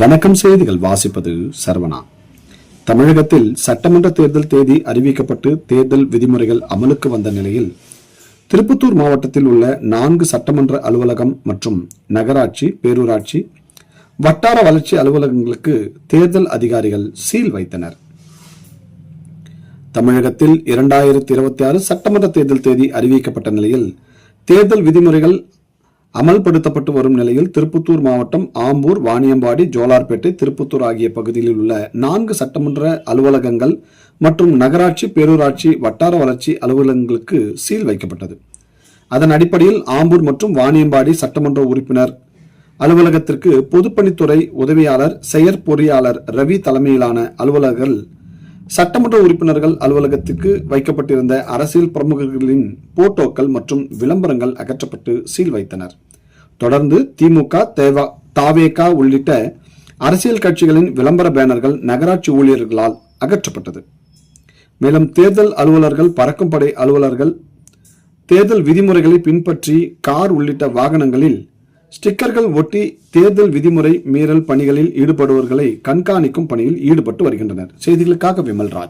வணக்கம். செய்திகள் வாசிப்பது சரவணா. தமிழகத்தில் சட்டமன்ற தேர்தல் தேதி அறிவிக்கப்பட்டு தேர்தல் விதிமுறைகள் அமலுக்கு வந்த நிலையில் திருப்பத்தூர் மாவட்டத்தில் உள்ள 4 சட்டமன்ற அலுவலகம் மற்றும் நகராட்சி, பேரூராட்சி, வட்டார வளர்ச்சி அலுவலகங்களுக்கு தேர்தல் அதிகாரிகள் சீல் வைத்தனர். தமிழகத்தில் 2026 சட்டமன்ற தேர்தல் தேதி அறிவிக்கப்பட்ட நிலையில் தேர்தல் விதிமுறைகள் அமல்படுத்தப்பட்டு வரும் நிலையில் திருப்பத்தூர் மாவட்டம் ஆம்பூர், வாணியம்பாடி, ஜோலார்பேட்டை, திருப்பத்தூர் ஆகிய பகுதிகளில் உள்ள 4 சட்டமன்ற அலுவலகங்கள் மற்றும் நகராட்சி, பேரூராட்சி, வட்டார வளர்ச்சி அலுவலகங்களுக்கு சீல் வைக்கப்பட்டது. அதன் அடிப்படையில் ஆம்பூர் மற்றும் வாணியம்பாடி சட்டமன்ற உறுப்பினர் அலுவலகத்திற்கு பொதுப்பணித்துறை உதவியாளர், செயற்பொறியாளர் ரவி தலைமையிலான அலுவலர்கள், சட்டமன்ற உறுப்பினர்கள் அலுவலகத்திற்கு வைக்கப்பட்டிருந்த அரசியல் பிரமுகர்களின் போட்டோக்கள் மற்றும் விளம்பரங்கள் அகற்றப்பட்டு சீல் வைத்தனர். தொடர்ந்து திமுக, தாவேகா உள்ளிட்ட அரசியல் கட்சிகளின் விளம்பர பேனர்கள் நகராட்சி ஊழியர்களால் அகற்றப்பட்டது. மேலும் தேர்தல் அலுவலர்கள், பறக்கும் படை அலுவலர்கள் தேர்தல் விதிமுறைகளை பின்பற்றி கார் உள்ளிட்ட வாகனங்களில் ஸ்டிக்கர்கள் ஒட்டி தேர்தல் விதிமுறை மீறல் பணிகளில் ஈடுபடுபவர்களை கண்காணிக்கும் பணியில் ஈடுபட்டு வருகின்றனர். செய்திகளுக்காக விமல்ராஜ்.